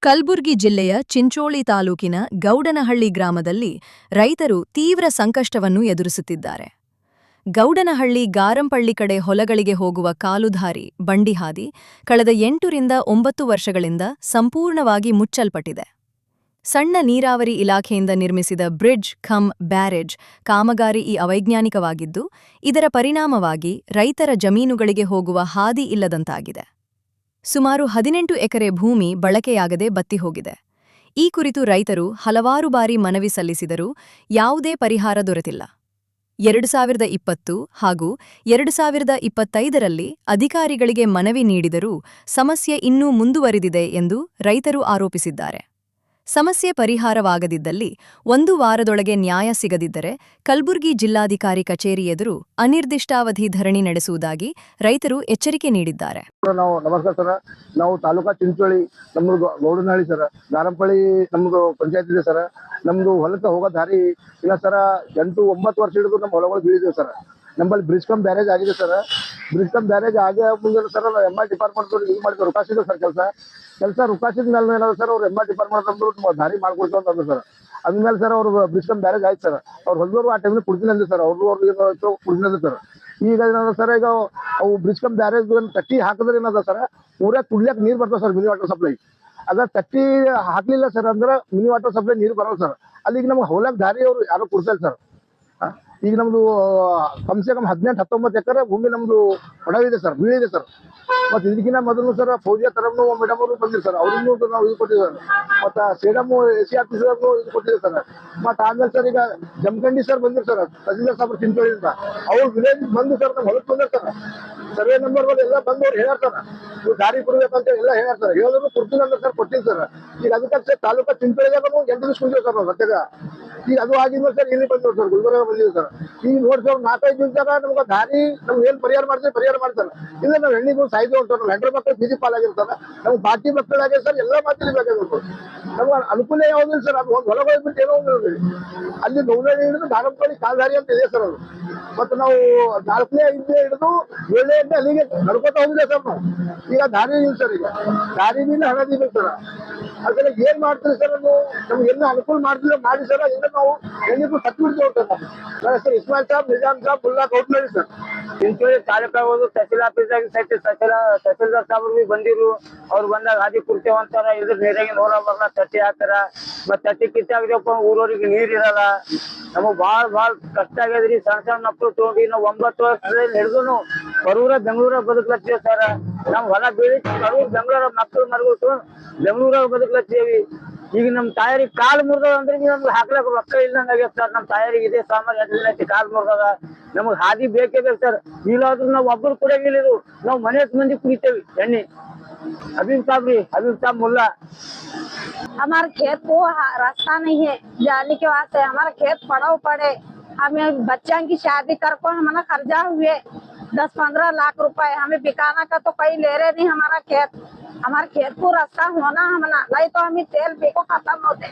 ಕಲಬುರ್ಗಿ ಜಿಲ್ಲೆಯ ಚಿಂಚೋಳಿ ತಾಲೂಕಿನ ಗೌಡನಹಳ್ಳಿ ಗ್ರಾಮದಲ್ಲಿ ರೈತರು ತೀವ್ರ ಸಂಕಷ್ಟವನ್ನು ಎದುರಿಸುತ್ತಿದ್ದಾರೆ. ಗೌಡನಹಳ್ಳಿ ಗಾರಂಪಳ್ಳಿ ಕಡೆ ಹೊಲಗಳಿಗೆ ಹೋಗುವ ಕಾಲುದಾರಿ ಬಂಡಿಹಾದಿ ಕಳೆದ 8 ರಿಂದ 9 ವರ್ಷಗಳಿಂದ ಸಂಪೂರ್ಣವಾಗಿ ಮುಚ್ಚಲ್ಪಟ್ಟಿದೆ. ಸಣ್ಣ ನೀರಾವರಿ ಇಲಾಖೆಯಿಂದ ನಿರ್ಮಿಸಿದ ಬ್ರಿಡ್ಜ್ ಬ್ಯಾರೇಜ್ ಕಾಮಗಾರಿ ಅವೈಜ್ಞಾನಿಕವಾಗಿದ್ದು, ಇದರ ಪರಿಣಾಮವಾಗಿ ರೈತರ ಜಮೀನುಗಳಿಗೆ ಹೋಗುವ ಹಾದಿ ಇಲ್ಲದಂತಾಗಿದೆ. ಸುಮಾರು 18 ಎಕರೆ ಭೂಮಿ ಬಳಕೆಯಾಗದೆ ಬತ್ತಿಹೋಗಿದೆ. ಈ ಕುರಿತು ರೈತರು ಹಲವಾರು ಬಾರಿ ಮನವಿ ಸಲ್ಲಿಸಿದರೂ ಯಾವುದೇ ಪರಿಹಾರ ದೊರೆತಿಲ್ಲ. 2020 ಹಾಗೂ 2025ರಲ್ಲಿ ಅಧಿಕಾರಿಗಳಿಗೆ ಮನವಿ ನೀಡಿದರೂ ಸಮಸ್ಯೆ ಇನ್ನೂ ಮುಂದುವರಿದಿದೆ ಎಂದು ರೈತರು ಆರೋಪಿಸಿದ್ದಾರೆ. ಸಮಸ್ಯೆ ಪರಿಹಾರವಾಗದಿದ್ದಲ್ಲಿ 1 ವಾರದೊಳಗೆ ನ್ಯಾಯ ಸಿಗದಿದ್ದರೆ ಕಲಬುರ್ಗಿ ಜಿಲ್ಲಾಧಿಕಾರಿ ಕಚೇರಿ ಎದುರು ಅನಿರ್ದಿಷ್ಟಾವಧಿ ಧರಣಿ ನಡೆಸುವುದಾಗಿ ರೈತರು ಎಚ್ಚರಿಕೆ ನೀಡಿದ್ದಾರೆ. ನಮಸ್ಕಾರ ಸರ್, ನಾವು ತಾಲೂಕಾ ಚಿಂಚೋಳಿ, ನಮ್ಮದು ಗೌಡನಹಳ್ಳಿ ಸರ್, ಗಾರಂಪಳ್ಳಿ ನಮ್ಮದು ಪಂಚಾಯತ್ ಇದೆ ಸರ್. ನಮ್ದು ಹೊಲಕ್ಕೆ ಹೋಗೋ ದಾರಿ ಇಲ್ಲ ಸರ್. 8-9 ವರ್ಷ ಹಿಡಿದು ನಮ್ಮ ಹೊಲಗಳು ಬೀಳಿದೇವೆ ಸರ್. ನಮ್ಮಲ್ಲಿ ಬ್ರಿಡ್ಜ್ ಬ್ಯಾರೇಜ್ ಆಗಿದೆ ಸರ್. ಬ್ರಿಡ್ಜ್ ಬ್ಯಾರೇಜ್ ಆಗಿ ಮುಂದೆ ಸರ್ MR ಡಿಪಾರ್ಟ್ಮೆಂಟ್ ಇದು ಮಾಡಿದ್ರು, ರುಕಾಸಿದ್ರು ಸರ್. ಕೆಲಸ ರುಕಾಸಿದ ಮೇಲೆ ಏನಾದ್ರು ಸರ್ ಅವ್ರು MR ಡಿಪಾರ್ಟ್ಮೆಂಟ್ ಅಂದ್ರು ದಾರಿ ಮಾಡ್ಕೊಡ್ತೀವಿ ಅಂತ ಅಂದ್ರು ಸರ್. ಅದ್ಮೇಲೆ ಸರ್ ಅವ್ರು ಬ್ರಿಡ್ಜ್ ಬ್ಯಾರೇಜ್ ಆಯ್ತು ಸರ್. ಅವ್ರು ಹೊಲದವರು ಆ ಟೈಮ್ನಲ್ಲಿ ಕುಡ್ತೀನಿ ಅಂದ್ರು ಸರ್. ಅವ್ರು ಕುಡ್ತೀನಿ ಅಂದ್ರು ಸರ್. ಈಗ ಏನಾದ್ರು ಸರ್, ಈಗ ಅವು ಬ್ರಿಡ್ಜ್ ಬ್ಯಾರೇಜ್ ತಟ್ಟಿ ಹಾಕಿದ್ರೆ ಏನದ ಸರ್, ಊರಾಗ ಕುಡ್ಲಿಕ್ಕೆ ನೀರು ಬರ್ತದೆ ಸರ್, ಮಿನಿ ವಾಟರ್ ಸಪ್ಲೈ. ಅದ ತಟ್ಟಿ ಹಾಕ್ಲಿಲ್ಲ ಸರ್ ಅಂದ್ರೆ ಮಿನಿ ವಾಟರ್ ಸಪ್ಲೈ ನೀರು ಬರಲ್ಲ ಸರ್. ಅಲ್ಲಿಗೆ ನಮ್ಗೆ ಹೊಲಕ್ಕೆ ದಾರಿ ಅವರು ಯಾರು ಕೊಡ್ತಾರೆ ಸರ್. ಈಗ ನಮ್ದು ಕಮ್ಸೆ ಕಮ್ 18-19 ಎಕರೆ ಭೂಮಿ ನಮ್ದು ಹೊಡವಿದೆ ಸರ್, ಬೀಳಿದೆ ಸರ್. ಮತ್ತೆ ಇದಕ್ಕಿಂತ ಮೊದಲು ಸರ್ ಫೌಜಿಯಾ ತರಮ್ನು ಮೇಡಮ್ ಅವರು ಬಂದಿರು ಸರ್, ಅವ್ರಿಗೂ ನಾವು ಇದು ಕೊಟ್ಟಿದ್ದೇವೆ. ಮತ್ತೆ ಸೇಡಮ್ AC ಆಫೀಸರ್ನು ಇದು ಕೊಟ್ಟಿದ್ದೇವೆ ಸರ್. ಮತ್ತೆ ಆದ್ಮೇಲೆ ಸರ್ ಈಗ ಜಮಖಂಡಿ ಸರ್ ಬಂದಿರು ಸರ್, ತಹಸೀಲ್ದಾರ್ ಸಾಹೇಬ್ರು ಚಿಂಚೋಳಿಯಿಂದ. ಅವ್ರು ವಿಲೇಜ್ ಬಂದು ಸರ್ ನಮ್ಮ ಹೊಲಕ್ಕೆ ಬಂದಿರ್ ಸರ್. ಸರ್ವೆ ನಂಬರ್ ಎಲ್ಲ ಬಂದು ಅವ್ರು ಹೇಳ್ಯಾರ ಸರ್, ನೀವು ದಾರಿ ಕೊಡ್ಬೇಕಂತ ಎಲ್ಲ ಹೇಳ್ಯಾರ ಸರ್. ಹೇಳಿದ್ರು ಕೊಡ್ತೀನಿ ಅಂದ್ರೆ ಸರ್ ಕೊಡ್ತೀನಿ ಸರ್. ಈಗ ಅದಕ್ಕೆ ತಾಲೂಕಾ ಚಿಂಚೋಳಿದಾಗ 8 ದಿವಸ ಕುಂತೀವಿ ಸರ್ ನಾವು ಸದ್ಯಗ. ಈಗ ಅದು ಆಗಿದ್ಮೇಲೆ ಸರ್ ಇಲ್ಲಿ ಬಂದ್ರು ಸರ್, ಗುಲ್ಬರ್ಗ ಬಂದಿದ್ದೀವಿ ಸರ್. ಈಗ ನೋಡಿ ಸರ್ 4-5 ದಿವಸದಾಗ ನಮ್ಗೆ ದಾರಿ ನಮ್ಗೆ ಏನ್ ಪರಿಹಾರ ಮಾಡ್ತಾರೆ. ಇಲ್ಲ ನಾವು ಹೆಣ್ಣಿಗೂ ಸಾಯ್ದು ಸರ್, ನಾವು ಹೆಂಡ್ರ ಮಕ್ಕಳು ಬೀದಿ ಪಾಲಾಗಿರ್ತಾರೆ. ನಮ್ಗೆ ಬಾಕಿ ಮಕ್ಕಳಾಗಿ ಸರ್ ಎಲ್ಲ ಮಾತಿಲಿ ಬೇಕಾಗಿರ್ಬೇಕು. ನಮ್ಗೆ ಅನುಕೂಲ ಯಾವುದಿಲ್ಲ ಸರ್. ಅದು ಒಂದು ಹೊಲಗಳು ಬಿಟ್ಟು ಏನೋ ಒಂದು ಅಲ್ಲಿ ಗೌಡನಹಳ್ಳಿ ಹಿಡಿದು ಗಾರಂಪಳ್ಳಿ ಕಾಲ್ದಾರಿ ಅಂತ ಇದೆ ಸರ್ ಅದು. ಮತ್ತೆ ನಾವು 4ನೇ 5ನೇ ಹಿಡಿದು 7ನೇ ಗಂಟೆ ಅಲ್ಲಿಗೆ ನಡ್ಕೋತಾ ಹೋಗಿಲ್ಲ ಸರ್ ನಾವು. ಈಗ ದಾರಿ ಇಲ್ಲ ಸರ್, ಈಗ ದಾರಿ ಬೀನ ಹಣದಿಲ್ಲ ಸರ್. ಅದೆಲ್ಲ ಏನ್ ಮಾಡ್ತೀರಿ ಸರ್, ಅದು ನಮ್ಗೆ ಎಲ್ಲ ಅನುಕೂಲ ಮಾಡ್ತಿಲ್ಲ ಮಾಡಿ ಸರ್. ಇಲ್ಲ ನಾವು ಹೆಣ್ಣಿಗೂ ಸತ್ತು ಬಿಡ್ತೀವಿ ಸರ್. ನನ್ನ ಹೆಸರು ಇಸ್ಮಾಯಿಲ್ ಸಾಬ್, ನಿಜಾಮ್ ಸಾಬ್, ಮುಲ್ಲಾ ಗೌಡನಹಳ್ಳಿ ಸರ್. ಚಿಂಚೋಳಿ ತಾಲೂಕಾ ಹೋದು ತಹಸೀಲ್ ಆಫೀಸಾಗ ತಹಸೀಲ್ದಾರ್ ಸಾಹೇಬ್ರು ಬಂದಿರು. ಅವ್ರು ಬಂದಾಗ ಹಾದಿ ಕೊಡ್ತೇವ ಅಂತಾರ. ಇದ್ರ ನೀರಾಗಿ ನೋಡ ಬರಲ್ಲ, ತಟ್ಟಿ ಹಾಕ್ತಾರ. ಮತ್ ತಟ್ಟಿ ಕಿತ್ತಾಗ್ದಪ್ಪ ಊರವ್ರಿಗೆ ನೀರ್ ಇರಲ್ಲ. ನಮಗ್ ಬಾಳ್ ಕಷ್ಟ ಆಗ್ಯದ್ರಿ. ಸಣ್ಣ ಮಕ್ಕಳು ತಗೊಂಡಿ ನಾವು 9 ವರ್ಷದಲ್ಲಿ ಹಿಡಿದು ಬರೂರ ಬೆಂಗಳೂರ ಬದುಕ್ಲತ್ತೀವಿ ಸರ್. ನಮ್ ಹೊಲ ಬೀಳಿ ಬರೂರ್ ಬೆಂಗಳೂರ ಮಕ್ಕಳು ಮರಗಳು ಬೆಂಗಳೂರಾಗ ಬದುಕ್ಲತ್ತೀವಿ. ಈಗ ನಮ್ ತಾಯರಿಗೆ ಕಾಲ್ ಮುರ್ದದ ಅಂದ್ರೆ ನಮ್ಗೆ ಹಾಕ್ಲಕ್ ರೊಕ್ಕ ಇಲ್ದಂಗ ಆಗ್ಯದ ಸರ್. ನಮ್ ತಾಯರಿಗೆ ಇದೇ ಸಾಮಾನ್ಯ 8 ದಿನ ಕಾಲ್ ಮುರ್ದದ. ನಮಗ್ ಹಾದಿ ಬೇಕೇ ಬೇಕು ಸರ್. ಇಲ್ಲಾದ್ರೂ ನಾವ್ ಒಬ್ಬರು ಕುಡಿಯಂಗಿಲ್ಲ, ಇದು ನಾವ್ ಮನೆ ಮಂದಿ ಕುಡಿತೇವಿ ಎಣ್ಣೆ. हबीब साहब मुल्ला। हमारे खेत को रास्ता नहीं है जाने के वास्ते, हमारा खेत पड़े। हमें बच्चों की शादी कर को हमारा कर्जा हुए 10-15 लाख रुपए। हमें बिकाना का तो कहीं ले रहे नहीं हमारा खेत को रास्ता होना, हम नहीं तो हमें तेल बेको खत्म होते।